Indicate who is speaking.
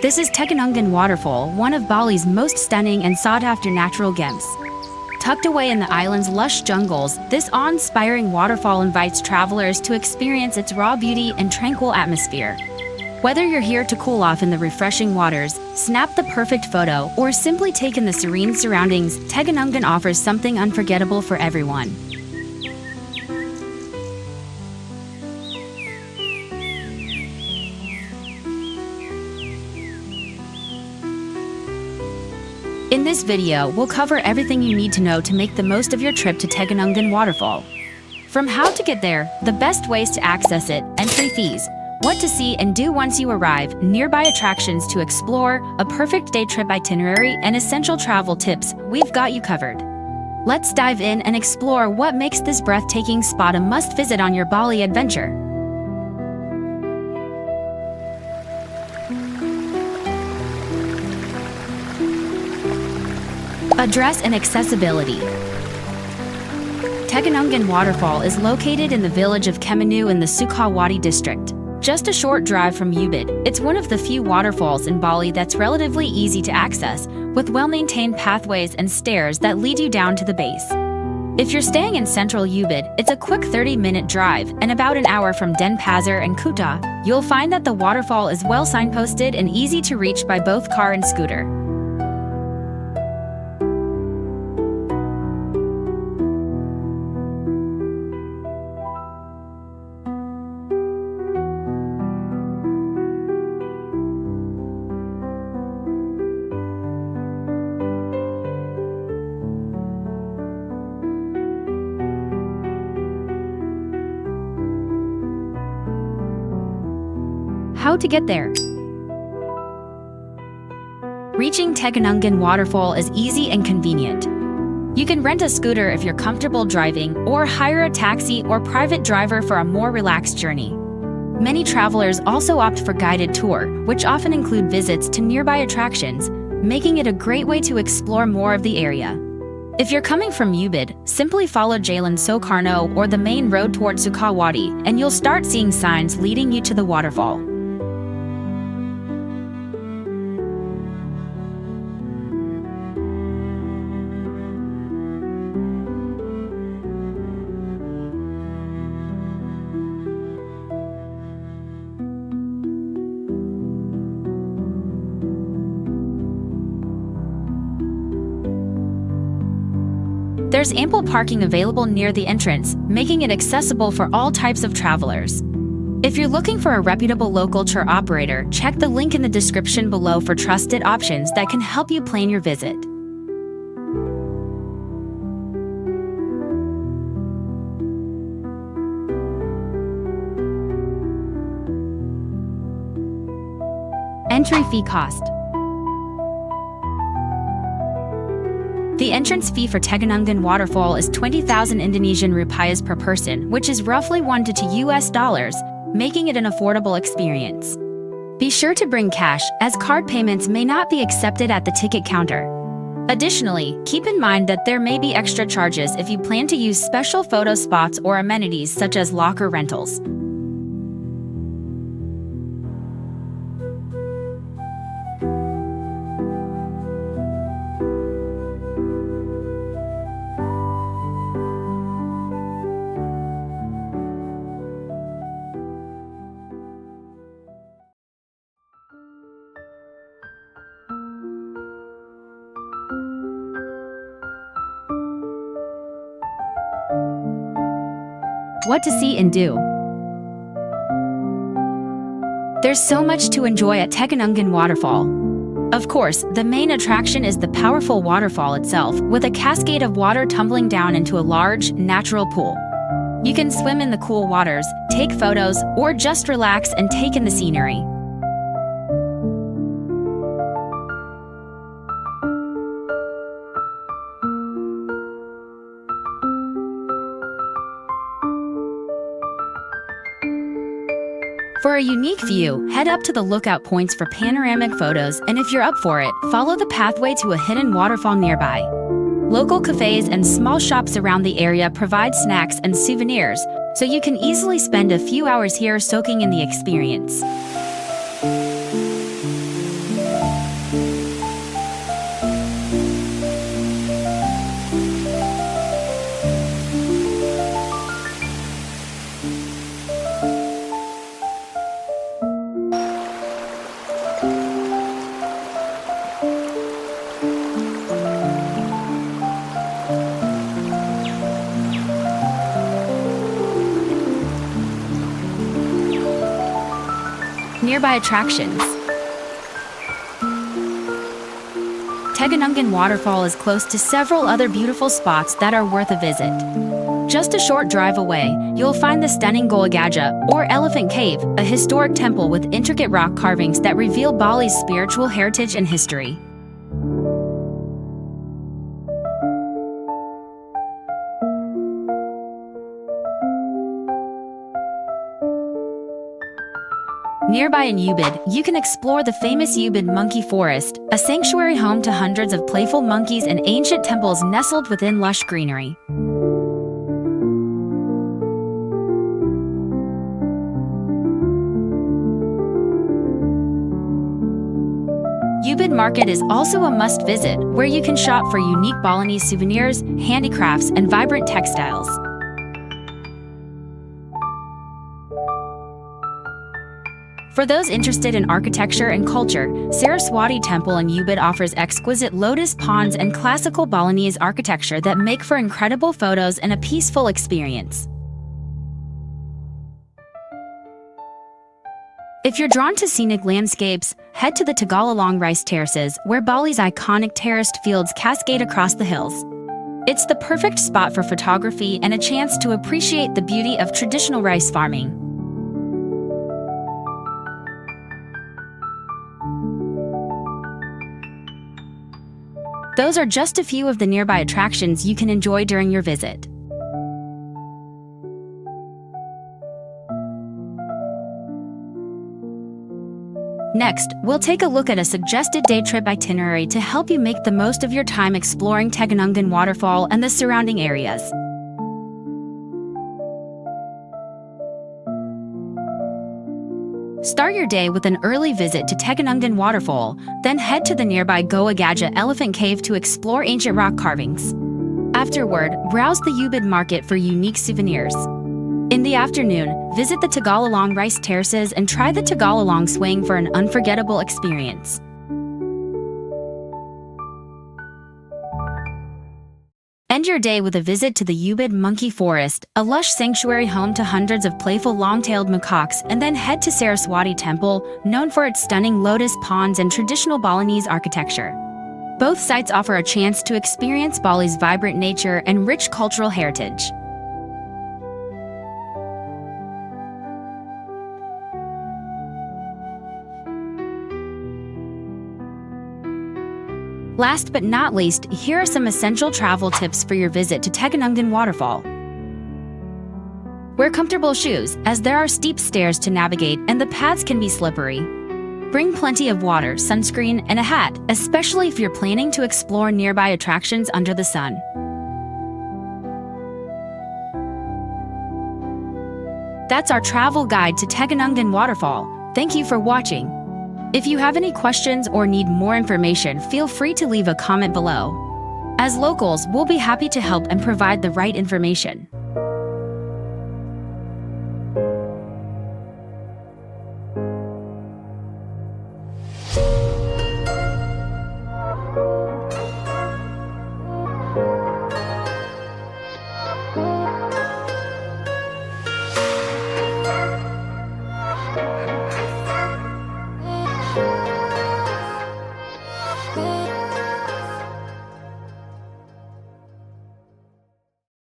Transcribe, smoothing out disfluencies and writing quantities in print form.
Speaker 1: This is Tegenungan Waterfall, one of Bali's most stunning and sought-after natural gems. Tucked away in the island's lush jungles, this awe-inspiring waterfall invites travelers to experience its raw beauty and tranquil atmosphere. Whether you're here to cool off in the refreshing waters, snap the perfect photo, or simply take in the serene surroundings, Tegenungan offers something unforgettable for everyone. In this video, we'll cover everything you need to know to make the most of your trip to Tegenungan Waterfall. From how to get there, the best ways to access it, entry fees, what to see and do once you arrive, nearby attractions to explore, a perfect day trip itinerary, and essential travel tips, we've got you covered. Let's dive in and explore what makes this breathtaking spot a must-visit on your Bali adventure. Address and accessibility. Tegenungan Waterfall is located in the village of Kemanu in the Sukawati district. Just a short drive from Ubud, it's one of the few waterfalls in Bali that's relatively easy to access, with well-maintained pathways and stairs that lead you down to the base. If you're staying in central Ubud, it's a quick 30-minute drive, and about an hour from Denpasar and Kuta, you'll find that the waterfall is well signposted and easy to reach by both car and scooter. How to get there. Reaching Tegenungan Waterfall is easy and convenient. You can rent a scooter if you're comfortable driving, or hire a taxi or private driver for a more relaxed journey. Many travelers also opt for guided tour, which often include visits to nearby attractions, making it a great way to explore more of the area. If you're coming from Ubud, simply follow Jalan Soekarno or the main road toward Sukawati, and you'll start seeing signs leading you to the waterfall. There's ample parking available near the entrance, making it accessible for all types of travelers. If you're looking for a reputable local tour operator, check the link in the description below for trusted options that can help you plan your visit. Entry fee cost. The entrance fee for Tegenungan Waterfall is 20,000 Indonesian rupiahs per person, which is roughly $1 to $2, making it an affordable experience. Be sure to bring cash, as card payments may not be accepted at the ticket counter. Additionally, keep in mind that there may be extra charges if you plan to use special photo spots or amenities such as locker rentals. What to see and do. There's so much to enjoy at Tegenungan Waterfall. Of course, the main attraction is the powerful waterfall itself, with a cascade of water tumbling down into a large, natural pool. You can swim in the cool waters, take photos, or just relax and take in the scenery. For a unique view, head up to the lookout points for panoramic photos, and if you're up for it, follow the pathway to a hidden waterfall nearby. Local cafes and small shops around the area provide snacks and souvenirs, so you can easily spend a few hours here soaking in the experience. Nearby attractions. Tegenungan Waterfall is close to several other beautiful spots that are worth a visit. Just a short drive away, you'll find the stunning Golagaja, or Elephant Cave, a historic temple with intricate rock carvings that reveal Bali's spiritual heritage and history. Nearby in Ubud, you can explore the famous Ubud Monkey Forest, a sanctuary home to hundreds of playful monkeys and ancient temples nestled within lush greenery. Ubud Market is also a must-visit, where you can shop for unique Balinese souvenirs, handicrafts, and vibrant textiles. For those interested in architecture and culture, Saraswati Temple in Ubud offers exquisite lotus ponds and classical Balinese architecture that make for incredible photos and a peaceful experience. If you're drawn to scenic landscapes, head to the Tegalalang rice terraces, where Bali's iconic terraced fields cascade across the hills. It's the perfect spot for photography and a chance to appreciate the beauty of traditional rice farming. Those are just a few of the nearby attractions you can enjoy during your visit. Next, we'll take a look at a suggested day trip itinerary to help you make the most of your time exploring Tegenungan Waterfall and the surrounding areas. Start your day with an early visit to Tegenungan Waterfall, then head to the nearby Golagaja Elephant Cave to explore ancient rock carvings. Afterward, browse the Ubud Market for unique souvenirs. In the afternoon, visit the Tegalalang rice terraces and try the Tegalalang swing for an unforgettable experience. End your day with a visit to the Ubud Monkey Forest, a lush sanctuary home to hundreds of playful long-tailed macaques, and then head to Saraswati Temple, known for its stunning lotus ponds and traditional Balinese architecture. Both sites offer a chance to experience Bali's vibrant nature and rich cultural heritage. Last but not least, here are some essential travel tips for your visit to Tegenungan Waterfall. Wear comfortable shoes, as there are steep stairs to navigate and the paths can be slippery. Bring plenty of water, sunscreen, and a hat, especially if you're planning to explore nearby attractions under the sun. That's our travel guide to Tegenungan Waterfall. Thank you for watching. If you have any questions or need more information, feel free to leave a comment below. As locals, we'll be happy to help and provide the right information.